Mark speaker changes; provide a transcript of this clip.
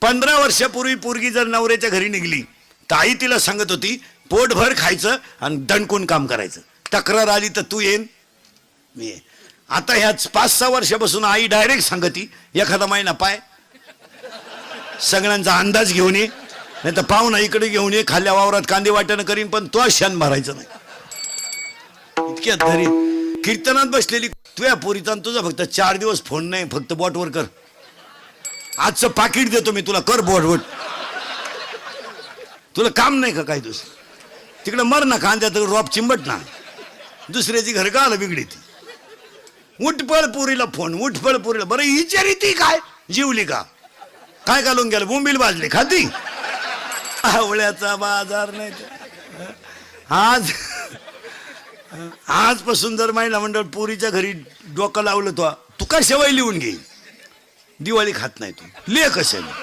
Speaker 1: 15 वर्षापूर्वी पोरगी जर नवऱ्याच्या घरी निघली तर आई तिला सांगत होती पोटभर खायचं आणि दणकून काम करायचं. तक्रार आली तर तू येईन मी येईन. आता ह्याच 5-6 वर्षापासून आई डायरेक्ट सांगती एखादा महिना पाय सगळ्यांचा अंदाज घेऊन ये, नाही तर पाहुणा इकडे घेऊन ये, खाल्ल्या वावरात कांदे वाटणं करीन पण तो शान भरायचं नाही. इतक्यात धरी कीर्तनात बसलेली तुझ्या पोरीचा तुझा फक्त 4 दिवस फोन नाही, फक्त बॉटवर कर. आजचं पाकिट देतो मी तुला, कर बोट. तुला काम नाही का काय दुसरं? तिकडे मर ना, कांद्यात रॉप चिंबट ना, दुसऱ्याची घर का आलं बिगडी ती. उठपळ पुरीला फोन, उठपळ पुरीला. बरं विचारी ती काय जीवली का काय घालून गेलं, बोंबील भाजली खाती. आवळ्याचा बाजार नाही आजपासून जर महिला मंडळ पुरीच्या घरी डोकं लावलं तो तू का शेवाय लिहून घे. दिवाळी खात नाही तू ले कशाला.